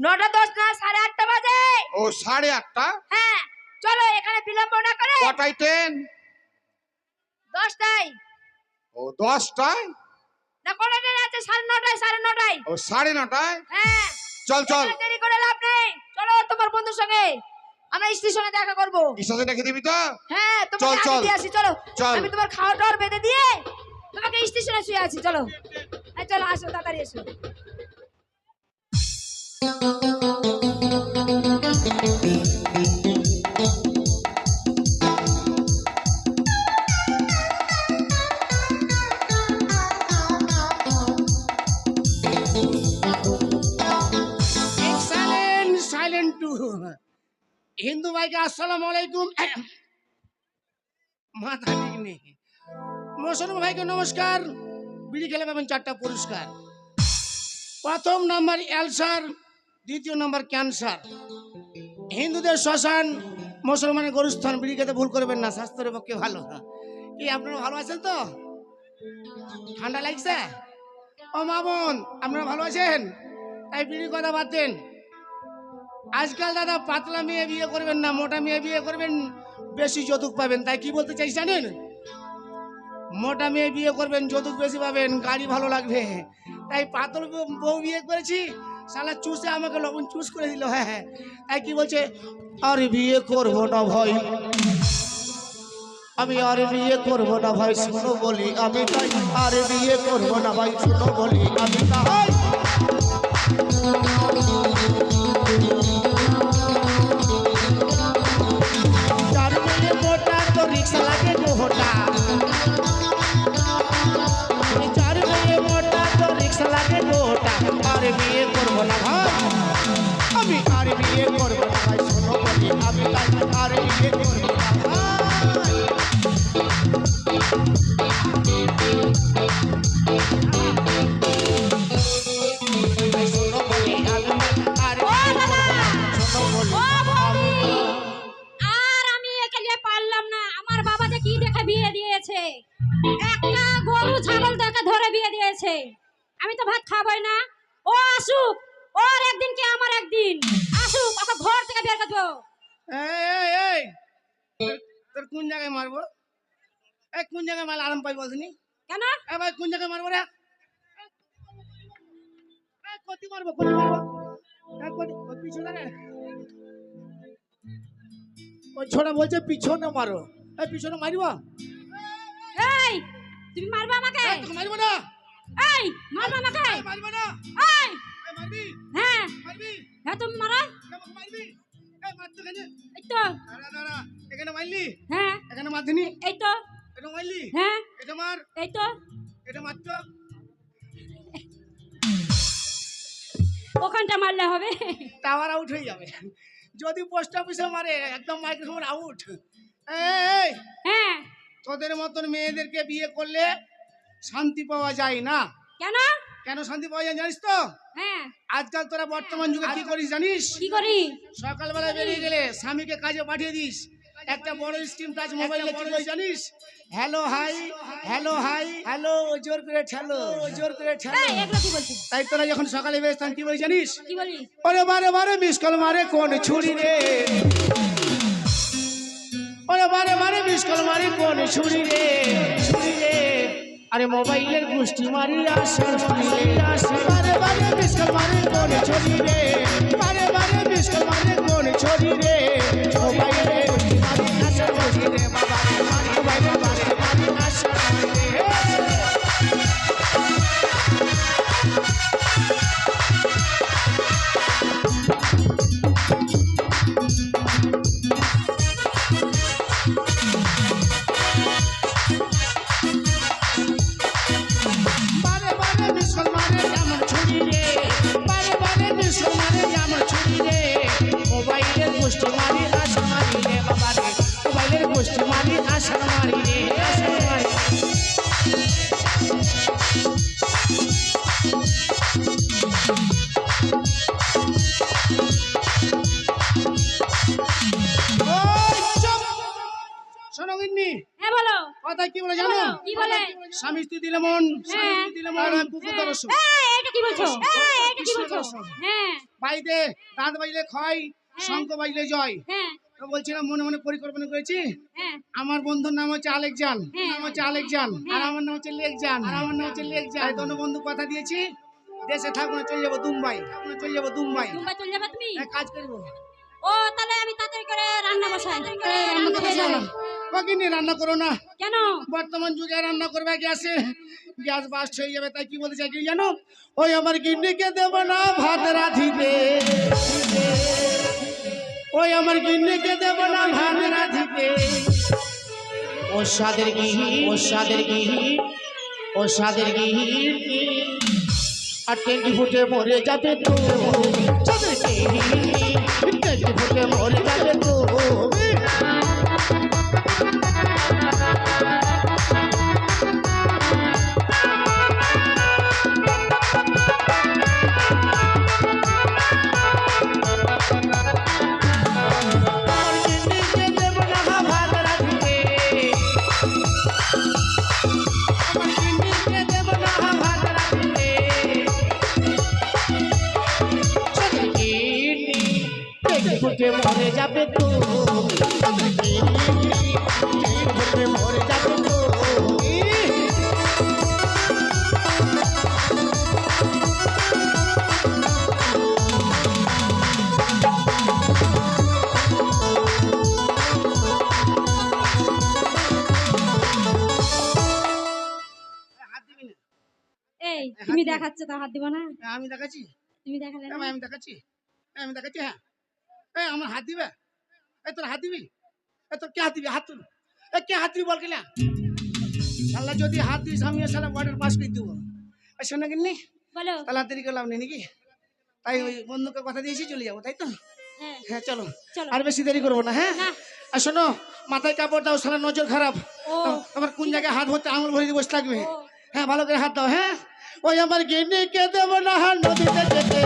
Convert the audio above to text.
9টা 10 না 8:30 বাজে। ও 8:30। হ্যাঁ চলো এখানে বিলম্ব না করে। কটায় ট্রেন? 10টায়। ও 10টায় না কোন ট্রেন আছে 9:30 9:30। ও 9:30। হ্যাঁ চল চল, দেরি করে লাভ নেই। চলো তোমার বন্ধুর সঙ্গে আমরা স্টেশনে দেখা করব। স্টেশনে দেখে দিবি তো? হ্যাঁ চল তোমাকে চল আগে দিয়ে আসি। চলো চল। আমি তোমার খাওয়া দাওয়ার বেঁধে দিয়ে তোমাকে স্টেশনে শুয়ে আছি। চলো হ্যাঁ চলো আসো তাড়াতাড়ি এসো। সাইলেন্ট টু হিন্দু ভাইকে আসসালামু আলাইকুম। মাথা ঠিক নেই। মুসলমান ভাইকে নমস্কার। বিড়ি খেলে পাবেন 4টা পুরস্কার। প্রথম নাম্বার অ্যালসার, দ্বিতীয় নাম্বার ক্যান্সার। হিন্দুদের শ্মশান, মুসলমানের গরুস্থান। বিড়ি খেতে ভুল করবেন না, স্বাস্থ্যের পক্ষে ভালো। কি আপনারা ভালো আছেন তো? ঠান্ডা লাগছে? ও মা বোন আপনারা ভালো আছেন? তাই বিড়ির কথা বাদ দেন। আজকাল দাদা পাতলা মেয়ে বিয়ে করবেন না, মোটা মেয়ে বিয়ে করবেন, বেশি যৌতুক পাবেন। তাই কি বলতে চাই জানেন? মোটা মেয়ে বিয়ে করবেন, যৌতুক বেশি পাবেন, গাড়ি ভালো লাগবে। তাই পাতল বউ বিয়ে করেছি, শালা চুষে আমাকে লবণ চুষ করে দিল। হ্যাঁ হ্যাঁ, তাই কি বলছে, আরে বিয়ে করবো না ভাই, আমি আর বিয়ে করবো না ভাই, শোনো বলি আমি তাই। আরে বিয়ে করবো না ভাই, শোনো বলি আমি তাই। চার মেয়ে মোটা তো রিক্সা লাগে গোটা, চার মেয়ে মোটা তো রিক্সা লাগে গোটা। আর বিয়ে করবো না ভাই, আমি আর বিয়ে করবো না ভাই, শোনো বলি আমি তাই। আর বিয়ে করবো না ভাই। একটা গরু ছাগল দেখে ধরে বিয়ে দিয়েছে। আমি তো ভাত খাবই না। ও আসুক, ওর একদিন কি আমার একদিন। আসুক, ওকে ঘর থেকে বের করে দেবো। এই তোর কোন জায়গায় মারবো? এই কোন জায়গায় মারলে আরাম পাই বলছিনি? কেন? এ ভাই কোন জায়গায় মারবো রে? কতি মারবো, কতি মারবো? পিছনে রে। ওই ছোড়া বলছে পিছনে মারো। এই পিছনে মারবো? এই তুমি মারবা আমাকে? তোকে মারবো না। এই মারবা আমাকে? মারবো না। এই মারবি? হ্যাঁ মারবি? হ্যাঁ তুমি মারো। আমাকে মারবি? এই মার তো এখানে। এই তো। দাঁড়া দাঁড়া, এখানে মারলি? হ্যাঁ এখানে মারদিনি? এই তো। এটা মারলি? হ্যাঁ এটা মার। এই তো। এটা মার তো। ওখানটা মারলে হবে? টাওয়ার আউট হয়ে যাবে। যদি পোস্ট অফিসে মারে একদম মাইক্রোফোন আউট। এই হ্যাঁ তোদের মতন মেয়েদেরকে বিয়ে করলে শান্তি পাওয়া যায় না। কেন? কেন শান্তি পাওয়া যায় জানিস তো? হ্যাঁ আজকাল তোরা বর্তমান যুগে কি করিস জানিস? কি করি? সকালবেলা বেরিয়ে গেলে স্বামীকে কাজে পাঠিয়ে দিস, একটা বড় স্ক্রিন টাচ মোবাইলে কি বলে জানিস? Hello hi, hello hi, hello জোর করে ঠেলো, জোর করে ঠেলো। এই এগুলো কি বলছিস? তাই তোরা যখন সকালে বেরিয়ে তখন কি বলি জানিস? কি বলি? ওরে বারে বারে মিস কল মারে কোন ছুরি রে, ওরে বারে বারে মিস কল মারে কোন ছুরি রে, ছুরি রে। আরে মোবাইলের গুষ্টি মারি আসে, আসে। বারে বারে মিস কল মারে কোন ছুরি রে, বারে বারে মিস কল মারে কোন ছুরি রে। মোবাইলের গুষ্টি মারি আসে, ছুরি রে বাবা, মোবাইলের গুষ্টি মারি আসে, ছুরি রে। বারে বারে মিস কল মারে আমার ছুরি রে, বারে বারে মিস কল মারে আমার ছুরি রে। মোবাইলের গোষ্ঠী স্বামী স্ত্রী দিলে মন, স্বামী হ্যাঁ। স্ত্রী দিলে মন, কুকুর দর্শন। এটা কি বলছো এটা কি বলছো? হ্যাঁ বাড়িতে দাঁত বাজলে ক্ষয়, শঙ্খ বাজলে জয়। হ্যাঁ তো বলছিলাম মনে মনে পরিকল্পনা করেছি, হ্যাঁ আমার বন্ধুর নাম হচ্ছে আলেকজান, হ্যাঁ। নাম হচ্ছে আলেকজান, আর আমার নাম হচ্ছে লেকজান, আর আমার নাম হচ্ছে লেকজান। এই দোনো বন্ধু কথা দিয়েছি, দেশে থাকবো না, চলে যাবো দুবাই, চলে যাবো দুবাই। মুম্বাই চলে যাবে তুমি? কাজ করবো। ও তাহলে আমি তাড়াতাড়ি করে রান্না বসাই। রান্না করতে চাও না? ওকে রান্না করো না, কেন? বর্তমান যুগে রান্না করবে গ্যাসে, গ্যাস বাস্ট হয়ে যাবে। তাই কি বলতে চাই কি জানো, ওই আমার গিন্নিকে দেব না ভাত রাঁধিতে, ওই আমার গিন্নিকে দেব না ভাত রাঁধিতে। ও সাদের গিহি, ও সাদের গিহি, ও সাদের গিহি, আর 20 ফুটে মরে যাবে তো, সাদের গিহি 20 ফুটে মরে যাবে তো। মরে যাবে তো, মরে যাবে তো। এই তুমি দেখাচ্ছ তো, হাত দিব না? আমি দেখাচ্ছি, তুমি দেখালে না? আমি দেখাচ্ছি, আমি দেখাচ্ছি। হ্যাঁ এই আমার হাত দিবে, এই তোর হাত দিবি, এই তোর কে হাত দিবি, হাত তুল, এই কে হাত দিবি বল কিনা। শালা যদি হাত দিস আমি শালা বর্ডার পাস করে দেবো। শোনা কিনি বলো। তাহলে দেরি করলাম না নাকি, তাই ওই বন্ধুকে কথা দিয়েছি চলে যাবো, তাই তো? হ্যাঁ হ্যাঁ চলো, চলো। আর বেশি দেরি করবো না। হ্যাঁ না। আর শোনো, মাথায় কাপড় দাও, শালা নজর খারাপ। ও তোমার কোন জায়গায় হাত ভরতে আঙুল ভরে দিয়ে বসে থাকবে। ও। হ্যাঁ ভালো করে হাত দাও। হ্যাঁ ওই আমার গিন্নিকে দেবো না নদীতে যেতে,